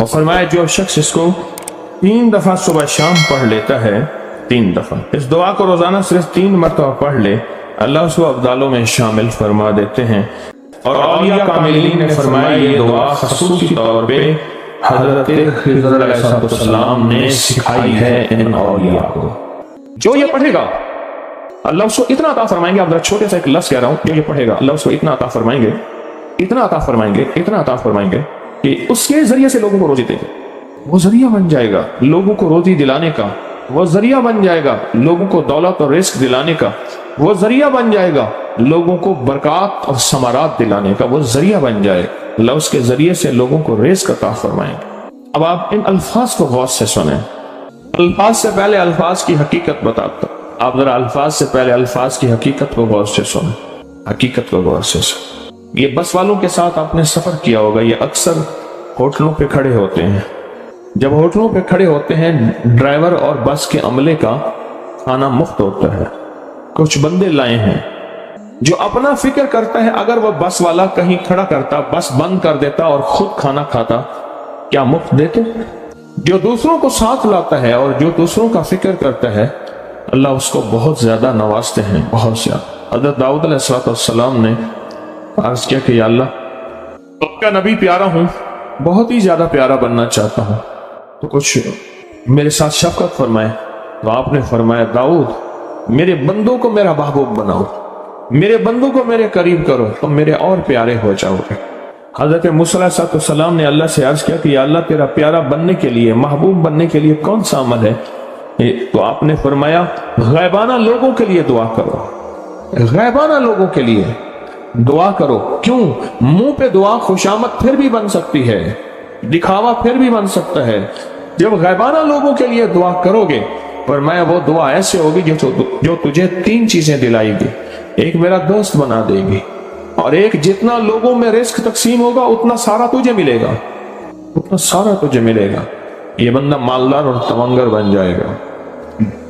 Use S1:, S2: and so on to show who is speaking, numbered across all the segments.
S1: اور فرمایا جو شخص اس کو 3 دفعہ صبح شام پڑھ لیتا ہے، 3 دفعہ اس دعا کو روزانہ صرف 3 مرتبہ پڑھ لے، اللہ اس کو ابدالوں میں شامل فرما دیتے ہیں۔ اور اولیاء کاملین نے فرمایا یہ دعا خصوصی طور پہ حضرت خضر علیہ السلام نے سکھائی ہے ان اولیاء کو۔ جو یہ پڑھے گا اللہ اس کو اتنا عطا فرمائیں گے، آپ ذرا چھوٹے سا ایک لفظ کہہ رہا ہوں، جو یہ پڑھے گا اللہ اس کو اتنا عطا فرمائیں گے، اتنا عطا فرمائیں گے، اتنا عطا فرمائیں گے کہ اس کے ذریعے سے لوگوں کو روزی دیں گے، وہ ذریعہ بن جائے گا لوگوں کو روزی دلانے کا، وہ ذریعہ بن جائے گا لوگوں کو دولت اور رزق دلانے کا، وہ ذریعہ بن جائے گا لوگوں کو برکات اور ثمرات دلانے کا، وہ ذریعہ بن جائے اللہ اس کے ذریعے سے لوگوں کو رزق عطا فرمائیں گے۔ اب آپ ان الفاظ کو غور سے سنیں، الفاظ سے پہلے الفاظ کی حقیقت بتاتا ہوں، آپ ذرا الفاظ سے پہلے الفاظ کی حقیقت کو غور سے سنیں، حقیقت کو غور سے سنیں۔ یہ بس والوں کے ساتھ آپ نے سفر کیا ہوگا، یہ اکثر ہوٹلوں پہ کھڑے ہوتے ہیں، جب ہوٹلوں پہ کھڑے ہوتے ہیں ڈرائیور اور بس کے عملے کا کھانا مفت ہوتا ہے، کچھ بندے لائے ہیں جو اپنا فکر کرتا ہے اگر وہ بس والا کہیں کھڑا کرتا، بس بند کر دیتا اور خود کھانا کھاتا کیا مفت دیتے؟ جو دوسروں کو ساتھ لاتا ہے اور جو دوسروں کا فکر کرتا ہے اللہ اس کو بہت زیادہ نوازتے ہیں، بہت زیادہ۔ حضرت داؤد علیہ السلام نے عرض کیا کہ یا اللہ آپ کا نبی پیارا ہوں، بہت ہی زیادہ پیارا بننا چاہتا ہوں، تو کچھ میرے ساتھ شفقت فرمائے۔ تو آپ نے فرمایا داؤد میرے بندوں کو میرا محبوب بناؤ، میرے بندوں کو میرے قریب کرو، تم میرے اور پیارے ہو جاؤ گے۔ حضرت موسیٰ علیہ السلام نے اللہ سے عرض کیا کہ یا اللہ تیرا پیارا بننے کے لیے، محبوب بننے کے لیے کون سا عمل ہے؟ تو آپ نے فرمایا غیبانہ لوگوں کے لیے دعا کرو، غیبانہ لوگوں کے لیے دعا کرو۔ کیوں؟ منہ پہ دعا خوشامد پھر بھی بن سکتی ہے، دکھاوا پھر بھی بن سکتا ہے، جب غیبانہ لوگوں کے لیے دعا کرو گے فرمایا وہ دعا ایسے ہوگی جو تجھے 3 چیزیں دلائے گی، ایک میرا دوست بنا دے گی، اور ایک جتنا لوگوں میں رزق تقسیم ہوگا اتنا سارا تجھے ملے گا، اتنا سارا تجھے ملے گا، یہ بندہ مالدار اور تمنگر بن جائے گا۔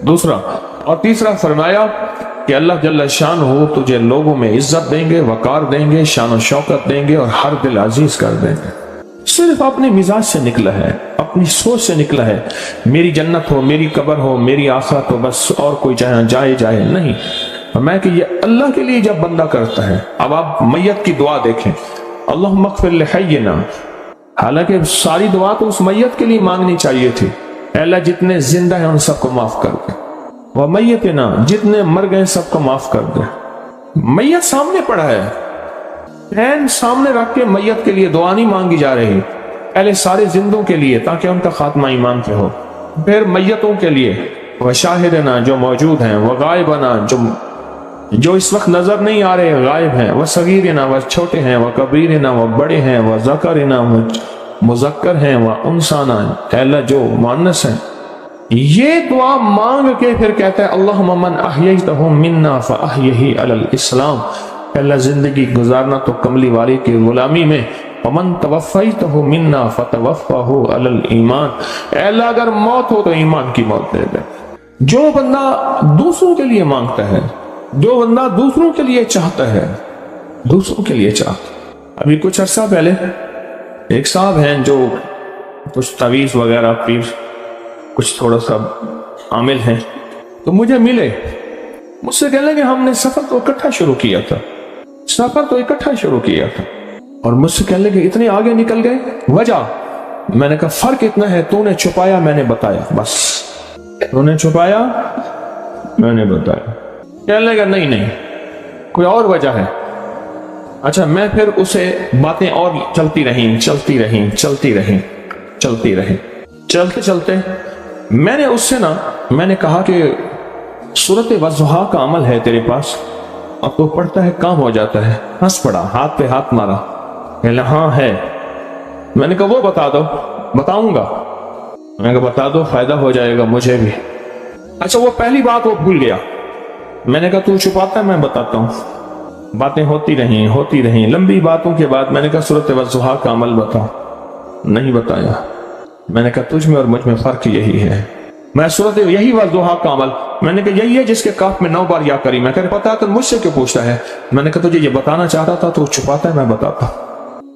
S1: دوسرا اور تیسرا فرمایا کہ اللہ جل شان ہو تجھے لوگوں میں عزت دیں گے، وقار دیں گے، شان و شوکت دیں گے اور ہر دل عزیز کر دیں گے۔ صرف اپنے مزاج سے نکلا ہے، اپنی سوچ سے نکلا ہے، میری جنت ہو، میری قبر ہو، میری آخرت ہو، بس اور کوئی جہاں جائے نہیں۔ میں کہ یہ اللہ کے لیے جب بندہ کرتا ہے۔ اب آپ میت کی دعا دیکھیں، اللہم اغفر لحینا، حالانکہ ساری دعا تو اس میت کے لیے مانگنی چاہیے تھی، اے اللہ جتنے زندہ ہیں ان سب کو معاف کر دے، ومیتنا جتنے مر گئے سب کو معاف کر دے۔ میت سامنے پڑا ہے، پین سامنے رکھ کے میت کے لیے دعا نہیں مانگی جا رہی، پہلے سارے زندوں کے لیے تاکہ ان کا خاتمہ ایمان پہ ہو، پھر میتوں کے لیے، وشاہدنا جو موجود ہیں، وغائبنا جو اس وقت نظر نہیں آ رہے غائب ہیں، وصغیرنا وہ چھوٹے ہیں، وکبیرنا وہ بڑے ہیں، وذکرنا وہ مذکر ہیں، وانثانا اے اللہ جو مؤنث ہیں۔ یہ دعا مانگ کے پھر کہتا ہے اللہم من احییتہ منا فاحیہ علی الاسلام، اے اللہ زندگی گزارنا تو کملی والے کی غلامی میں، ومن توفیتہ منا فتوفہ علی الایمان، اے اللہ اگر موت ہو تو ایمان کی موت دے دے۔ جو بندہ دوسروں کے لیے مانگتا ہے، جو بندہ دوسروں کے لیے چاہتا ہے، دوسروں کے لیے چاہتا۔ ابھی کچھ عرصہ پہلے ایک صاحب ہیں جو کچھ تعویذ وغیرہ پیر کچھ تھوڑا سا عامل ہیں، تو مجھے ملے، مجھ سے کہنے لگے ہم نے سفر تو اکٹھا شروع کیا تھا، اور مجھ سے کہنے لگے اتنے آگے نکل گئے، وجہ؟ میں نے کہا فرق اتنا ہے، تو نے چھپایا میں نے بتایا، بس تو نے چھپایا میں نے بتایا۔ کہنے لگا نہیں کوئی اور وجہ ہے۔ اچھا میں پھر اسے باتیں اور چلتی رہیں، چلتے میں نے اس سے میں نے کہا کہ سورۃ والضحیٰ کا عمل ہے تیرے پاس، اب تو پڑھتا ہے کام ہو جاتا ہے۔ ہنس پڑا، ہاتھ پہ ہاتھ مارا، کہنے ہاں ہے۔ میں نے کہا وہ بتا دو۔ بتاؤں گا، میں نے کہا بتا دو فائدہ ہو جائے گا مجھے بھی۔ اچھا وہ پہلی بات وہ بھول گیا، میں نے کہا تو چھپاتا ہے میں بتاتا ہوں۔ باتیں ہوتی رہیں لمبی باتوں کے بعد میں نے کہا سورۃ والضحیٰ کا عمل بتا، نہیں بتایا۔ میں نے کہا تجھ میں اور مجھ میں فرق یہی ہے، میں سورۃ یہی والضحیٰ کا عمل، میں نے کہا یہی ہے جس کے کاف میں 9 بار یا کری۔ میں کہا پتا تو مجھ سے کیوں پوچھتا ہے؟ میں نے کہا تجھے یہ بتانا چاہتا تھا تو چھپاتا ہے میں بتاتا،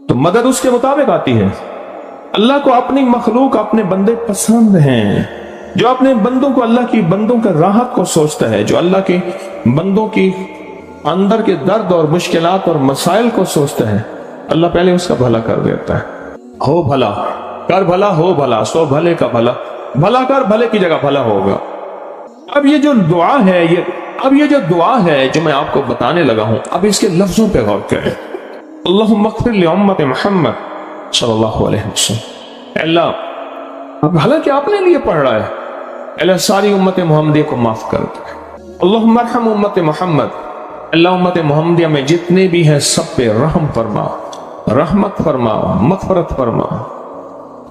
S1: تو مدد اس کے مطابق آتی ہے۔ اللہ کو اپنی مخلوق اپنے بندے پسند ہیں، جو اپنے بندوں کو اللہ کی بندوں کا راحت کو سوچتا ہے، جو اللہ کے بندوں کی اندر کے درد اور مشکلات اور مسائل کو سوچتا ہے، اللہ پہلے اس کا بھلا کر دیتا ہے۔ ہو بھلا کر بھلا، ہو بھلا سو بھلے کا بھلا، بھلا کر بھلے کی جگہ بھلا ہوگا۔ اب یہ جو دعا ہے، یہ جو دعا ہے جو میں آپ کو بتانے لگا ہوں، اب اس کے لفظوں پہ غور کریں۔ اللہم اغفر لامت محمد صلی اللہ علیہ وسلم۔ اللہ، اب حالانکہ آپ نے لیے پڑھ رہا ہے، اللہ ساری امت محمدیہ کو معاف کر دے۔ اللہم ارحم امت محمد، اللہ امت محمدیہ میں جتنے بھی ہیں سب پہ رحم فرما، رحمت فرما، مغفرت فرما۔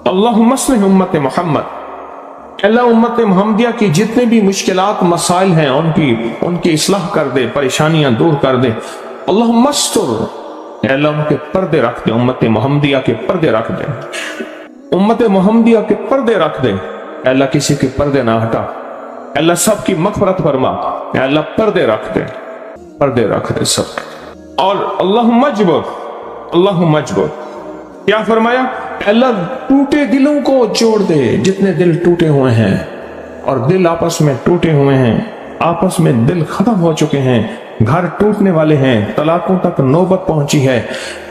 S1: اللہم اصلح امت محمد، اللہ امت محمدیہ کی جتنے بھی مشکلات مسائل ہیں ان کی اصلاح کر دے، پریشانیاں دور کر دے۔ اللہم استر، اللہ ان کے پردے رکھ دے، امت محمدیہ کے پردے رکھ دے، امت محمدیہ کے پردے رکھ دے، اللہ کسی کے پردے نہ ہٹا، اللہ سب کی مغفرت فرما، اللہ پردے رکھ دے، پردے رکھ دے سب۔ اور اللہم اجبر، کیا فرمایا؟ اللہ ٹوٹے دلوں کو جوڑ دے، جتنے دل ٹوٹے ہوئے ہیں اور دل آپس میں ٹوٹے ہوئے ہیں، آپس میں دل ختم ہو چکے ہیں، گھر ٹوٹنے والے ہیں، طلاقوں تک نوبت پہنچی ہے،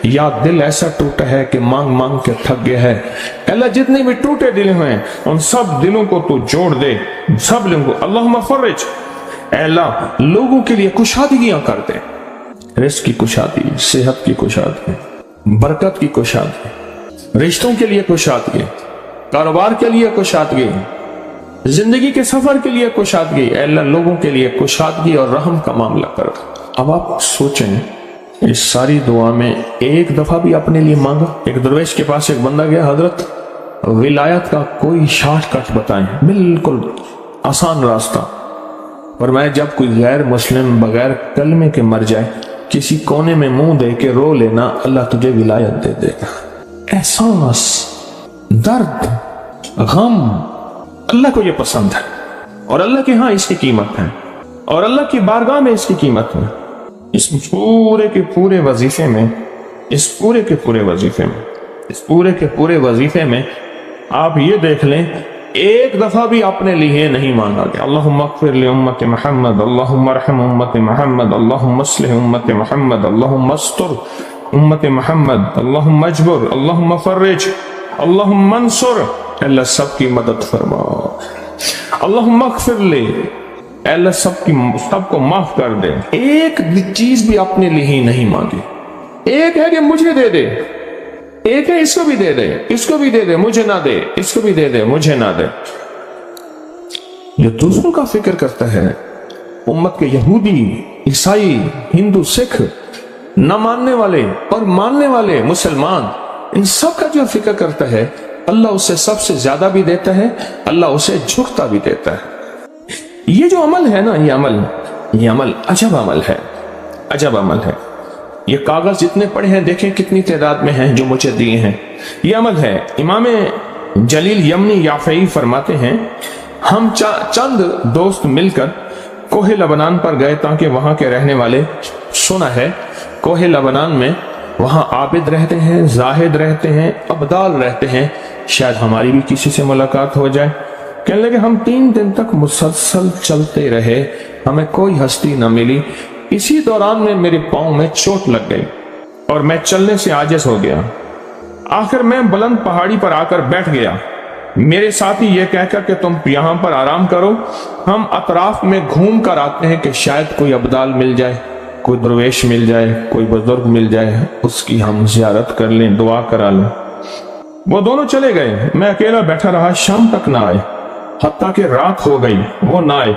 S1: یا دل ایسا ٹوٹا ہے کہ مانگ مانگ کے تھک گیا ہے، اللہ جتنے بھی ٹوٹے دل ہیں ان سب دلوں کو تو جوڑ دے، سب لوگوں کو۔ اللہم فرج، اے اللہ لوگوں کے لیے کشادگیاں کر دے، رزق کی کشادگی، صحت کی کشادگی، برکت کی کشادگی، رشتوں کے لیے کشادگی، کاروبار کے لیے کشادگی، زندگی کے سفر کے لیے کشادگی، اے اللہ لوگوں کے لیے کشادگی اور رحم کا معاملہ کر۔ اب آپ سوچیں، اس ساری دعا میں ایک دفعہ بھی اپنے لیے مانگا؟ ایک درویش کے پاس ایک بندہ گیا، حضرت ولایت کا کوئی شارٹ کٹ بتائیں، بالکل آسان راستہ۔ فرمایا جب کوئی غیر مسلم بغیر کلمے کے مر جائے، کسی کونے میں منہ دے کے رو لینا، اللہ تجھے ولایت دے دے گا۔ احساس، درد، غم، اللہ کو یہ پسند ہے، اور اللہ کے ہاں اس کی قیمت ہے، اور اللہ کی بارگاہ میں اس کی قیمت ہے۔ اس پورے کے پورے وظیفے میں آپ یہ دیکھ لیں، ایک دفعہ بھی اپنے لیے نہیں مانگا گیا۔ اللہم اغفر لامت محمد، اللہم ارحم امت محمد، اللہم اصلح امت محمد، اللہم استر امت محمد، اللہم اجبر، اللہم فرج، اللہم منصر، اللہ سب کی مدد فرما۔ اللہم اغفر لے، اللہ سب کو معاف کر دے۔ ایک چیز بھی اپنے لیے ہی نہیں مانگی۔ ایک ہے کہ مجھے دے دے، ایک ہے اس کو بھی دے دے، اس کو بھی دے دے، مجھے نہ دے، اس کو بھی دے دے، مجھے نہ دے۔ جو دوسروں کا فکر کرتا ہے، امت کے یہودی، عیسائی، ہندو، سکھ، نہ ماننے والے اور ماننے والے مسلمان، ان سب کا جو فکر کرتا ہے، اللہ اسے سب سے زیادہ بھی دیتا ہے، اللہ اسے جھکتا بھی دیتا ہے۔ یہ جو عمل ہے نا، یہ عمل عجب عمل ہے۔ یہ کاغذ جتنے پڑے ہیں دیکھیں کتنی تعداد میں ہیں جو مجھے دیے ہیں، یہ عمل ہے۔ امام جلیل یمنی یافعی فرماتے ہیں، ہم چند دوست مل کر کوہ لبنان پر گئے تاکہ وہاں کے رہنے والے، سنا ہے کوہ لبنان میں وہاں عابد رہتے ہیں، زاہد رہتے ہیں، ابدال رہتے ہیں، شاید ہماری بھی کسی سے ملاقات ہو جائے۔ کہنے لگے ہم 3 دن تک مسلسل چلتے رہے، ہمیں کوئی ہستی نہ ملی۔ اسی دوران میں میرے پاؤں میں چوٹ لگ گئی اور میں چلنے سے عاجز ہو گیا۔ آخر میں بلند پہاڑی پر آ کر بیٹھ گیا، میرے ساتھی یہ کہہ کر کہ تم یہاں پر آرام کرو، ہم اطراف میں گھوم کر آتے ہیں کہ شاید کوئی ابدال مل جائے، کوئی درویش مل جائے، کوئی بزرگ مل جائے، اس کی ہم زیارت کر لیں، دعا کرا لیں۔ وہ دونوں چلے گئے، میں اکیلا بیٹھا رہا، شام تک نہ آئے، حتیٰ کہ رات ہو گئی، وہ نہ آئے۔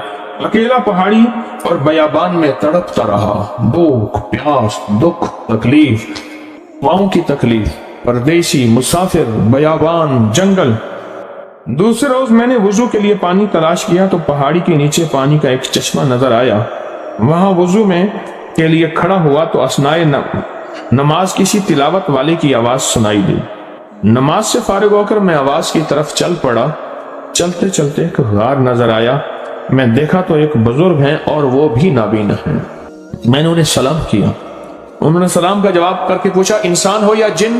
S1: اکیلا پہاڑی اور بیابان میں تڑپتا رہا، بھوک، پیاس، دکھ، تکلیف، پاؤں کی تکلیف، پردیسی، مسافر، بیابان، جنگل۔ دوسرے روز میں نے وضو کے لیے پانی تلاش کیا تو پہاڑی کے نیچے پانی کا ایک چشمہ نظر آیا، وہاں وضو میں کے لیے کھڑا ہوا تو اثناء نماز کسی تلاوت والے کی آواز سنائی دی۔ نماز سے فارغ ہو کر میں آواز کی طرف چل پڑا، چلتے چلتے ایک غار نظر آیا، میں دیکھا تو ایک بزرگ ہیں اور وہ بھی نابینا ہیں۔ میں نے انہیں سلام کیا، انہوں نے سلام کا جواب کر کے پوچھا انسان ہو یا جن؟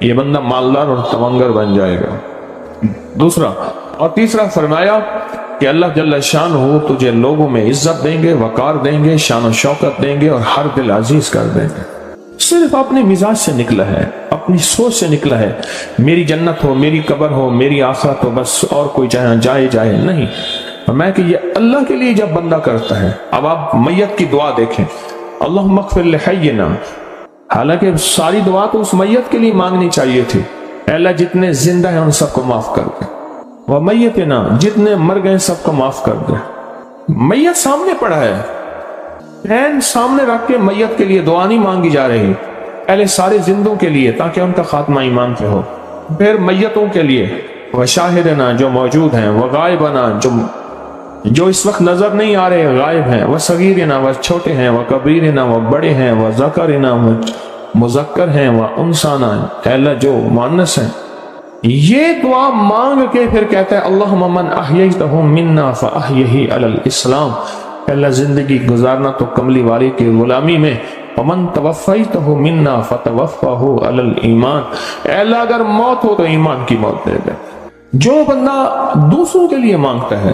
S1: یہ بندہ مالدار اور تونگر بن جائے گا۔ دوسرا اور تیسرا فرمایا کہ اللہ جل شان ہو تجھے لوگوں میں عزت دیں گے، وقار دیں گے، شان و شوکت دیں گے اور ہر دل عزیز کر دیں گے۔ صرف اپنے مزاج سے نکلا ہے، اپنی سوچ سے نکلا ہے، میری جنت ہو، میری قبر ہو، میری آخرت ہو، بس اور کوئی جہاں جائے نہیں۔ میں کہ یہ اللہ کے لیے جب بندہ کرتا ہے۔ اب آپ میت کی دعا دیکھیں، اللہم اغفر لحینا، حالانکہ ساری دعا تو اس میت کے لیے مانگنی چاہیے تھی، اے اللہ جتنے زندہ ہیں ان سب کو معاف کر دے، ومیتنا، جتنے مر گئے سب کو معاف کر دے۔ میت سامنے پڑا ہے، پین سامنے رکھ کے میت کے لیے دعا نہیں مانگی جا رہی، پہلے سارے زندوں کے لیے تاکہ ان کا خاتمہ ایمان پہ ہو، پھر میتوں کے لیے، وشاہدنا جو موجود ہیں، وغائبنا جو اس وقت نظر نہیں آ رہے غائب ہیں، وصغیرنا وہ چھوٹے ہیں، وکبیرنا وہ بڑے ہیں، وذکرنا وہ مذکر ہیں، وانثانا اے اللہ جو مؤنث ہیں۔ یہ دعا مانگ کے پھر کہتا ہے اللہم من احییتہ منا فاحیہ علی الاسلام، اے اللہ زندگی گزارنا تو کملی والی کی غلامی میں، ومن توفیتہ منا فتوفہ علی الایمان، اے اللہ اگر موت ہو تو ایمان کی موت دے دے۔ جو بندہ دوسروں کے لیے مانگتا ہے،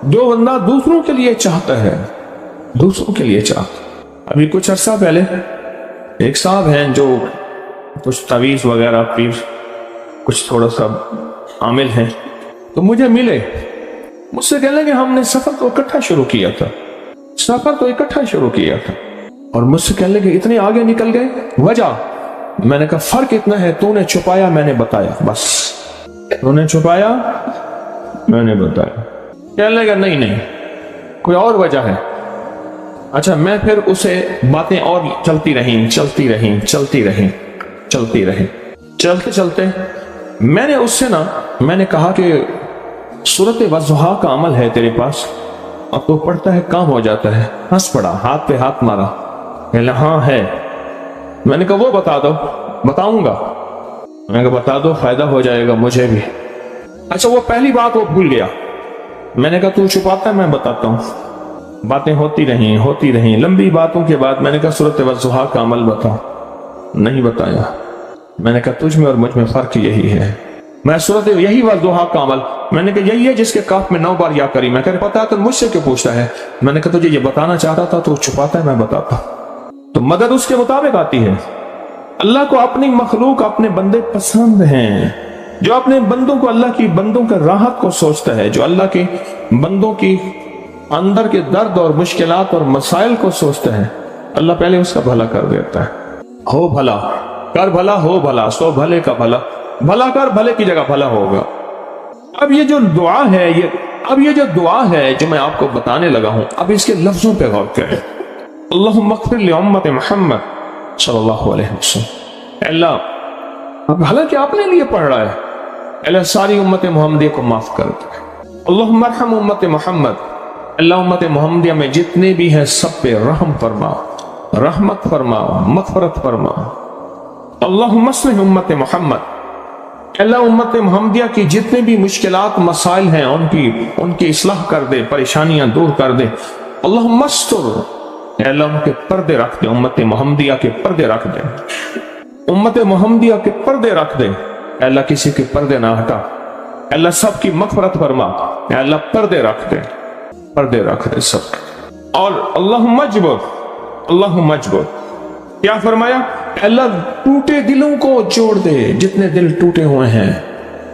S1: جو بندہ دوسروں کے لیے چاہتا ہے، دوسروں کے لیے چاہتا۔ ابھی کچھ عرصہ پہلے ایک صاحب ہیں جو کچھ تعویذ وغیرہ پیر کچھ تھوڑا سا عامل ہیں، تو مجھے ملے، مجھ سے کہنے کہ ہم نے سفر تو اکٹھا شروع کیا تھا، اور مجھ سے کہنے کہ اتنے آگے نکل گئے، وجہ؟ میں نے کہا فرق اتنا ہے، تو نے چھپایا میں نے بتایا، بس تو نے چھپایا میں نے بتایا۔ کہنے لگا نہیں کوئی اور وجہ ہے۔ اچھا میں پھر اسے باتیں اور چلتی رہیں، چلتے میں نے اس سے میں نے کہا کہ سورۃ والضحیٰ کا عمل ہے تیرے پاس، اب تو پڑھتا ہے کام ہو جاتا ہے۔ ہنس پڑا، ہاتھ پہ ہاتھ مارا، کہنے ہاں ہے۔ میں نے کہا وہ بتا دو۔ بتاؤں گا، میں نے کہا بتا دو، فائدہ ہو جائے گا مجھے بھی۔ اچھا وہ پہلی بات وہ بھول گیا، میں نے کہا تو چھپاتا ہے میں بتاتا ہوں۔ باتیں ہوتی رہیں لمبی باتوں کے بعد میں نے کہا سورۃ والضحیٰ کا عمل بتا، نہیں بتایا۔ میں نے کہا تجھ میں اور مجھ میں فرق یہی ہے، میں سورۃ یہی والضحیٰ کا عمل، میں نے کہا یہی ہے جس کے کاف میں 9 بار یا کری۔ میں کہا پتا ہے تو مجھ سے کیوں پوچھتا ہے؟ میں نے کہا تجھے یہ بتانا چاہتا تھا تو چھپاتا ہے میں بتاتا۔ تو مدد اس کے مطابق آتی ہے۔ اللہ کو اپنی مخلوق اپنے بندے پسند ہیں، جو اپنے بندوں کو اللہ کی بندوں کا راحت کو سوچتا ہے، جو اللہ کے بندوں کی اندر کے درد اور مشکلات اور مسائل کو سوچتا ہے، اللہ پہلے اس کا بھلا کر دیتا ہے۔ ہو بھلا کر بھلا، ہو بھلا سو بھلے کا بھلا، بھلا کر بھلے کی جگہ بھلا ہوگا۔ اب یہ جو دعا ہے جو میں آپ کو بتانے لگا ہوں، اب اس کے لفظوں پہ غور کریں۔ اللہم اغفر لامت محمد صلی اللہ علیہ وسلم، اللہ اب حالانکہ آپ نے لیے پڑھ رہا ہے، اللہ ساری امت محمدیہ کو معاف کر دے۔ اللہم ارحم امت محمد، اللہ امت محمدیہ میں جتنے بھی ہیں سب پہ رحم فرما، رحمت فرما، مغفرت فرما۔ اللہم اصلح امت محمد، اللہ امت محمدیہ کی جتنے بھی مشکلات مسائل ہیں ان کی اصلاح کر دے، پریشانیاں دور کر دے۔ اللہم استر، اللہ ان کے پردے رکھ دے، امت محمدیہ کے پردے رکھ دے، امت محمدیہ کے پردے رکھ دے، اللہ کسی کے پردے نہ ہٹا، اللہ سب کی مغفرت فرما، اللہ پردے رکھ دے سب۔ اور اللہم اجبر، کیا فرمایا؟ اللہ ٹوٹے دلوں کو جوڑ دے، جتنے دل ٹوٹے ہوئے ہیں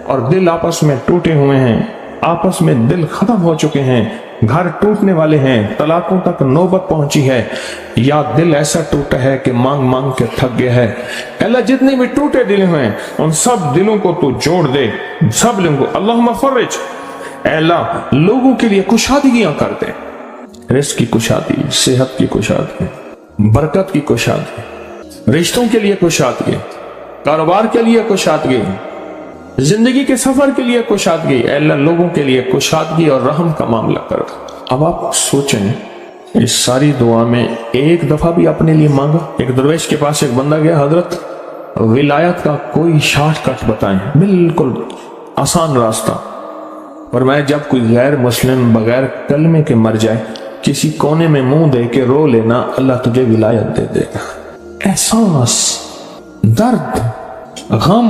S1: اور دل آپس میں ٹوٹے ہوئے ہیں، آپس میں دل ختم ہو چکے ہیں، گھر ٹوٹنے والے ہیں، طلاقوں تک نوبت پہنچی ہے، یا دل ایسا ٹوٹا ہے کہ مانگ کے تھک گیا ہے، اللہ جتنے بھی ٹوٹے دل ہیں ان سب دلوں کو تو جوڑ دے، سب لوگوں کو۔ اللہم فرج، اے اللہ لوگوں کے لیے کشادگیاں کر دے، رزق کی کشادگی، صحت کی کشادگی، برکت کی کشادگی، رشتوں کے لیے کشادگی، کاروبار کے لیے کشادگی، زندگی کے سفر کے لیے کشادگی، اے اللہ لوگوں کے لیے کشادگی اور رحم کا معاملہ کر۔ اب آپ سوچیں اس ساری دعا میں ایک دفعہ بھی اپنے لیے مانگا؟ ایک درویش کے پاس ایک بندہ گیا، حضرت ولایت کا کوئی شارٹ کٹ بتائیں، بالکل آسان راستہ۔ فرمایا جب کوئی غیر مسلم بغیر کلمے کے مر جائے، کسی کونے میں منہ دے کے رو لینا، اللہ تجھے ولایت دے دے گا۔ احساس، درد، غم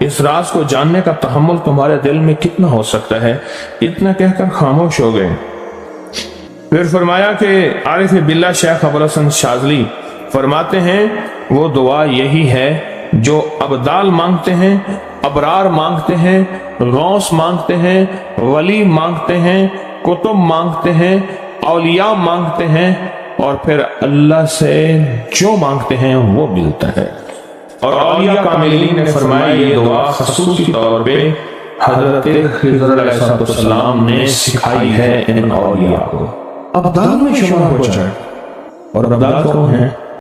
S1: اس راز کو جاننے کا تحمل تمہارے دل میں کتنا ہو سکتا ہے؟ اتنا کہہ کر خاموش ہو گئے۔ پھر فرمایا کہ عارف باللہ شیخ ابوالحسن شاذلی فرماتے ہیں وہ دعا یہی ہے جو ابدال مانگتے ہیں، ابرار مانگتے ہیں، غوث مانگتے ہیں، ولی مانگتے ہیں، کتب مانگتے ہیں، اولیاء مانگتے ہیں، اور پھر اللہ سے جو مانگتے ہیں وہ ملتا ہے۔ اور اولیاء کاملین نے فرمایا یہ دعا خصوصی طور پہ حضرت خضر علیہ السلام نے سکھائی ہے ان اولیاء کو۔ ابدال میں شمار ہو جائے، اور ابدال کون ہیں؟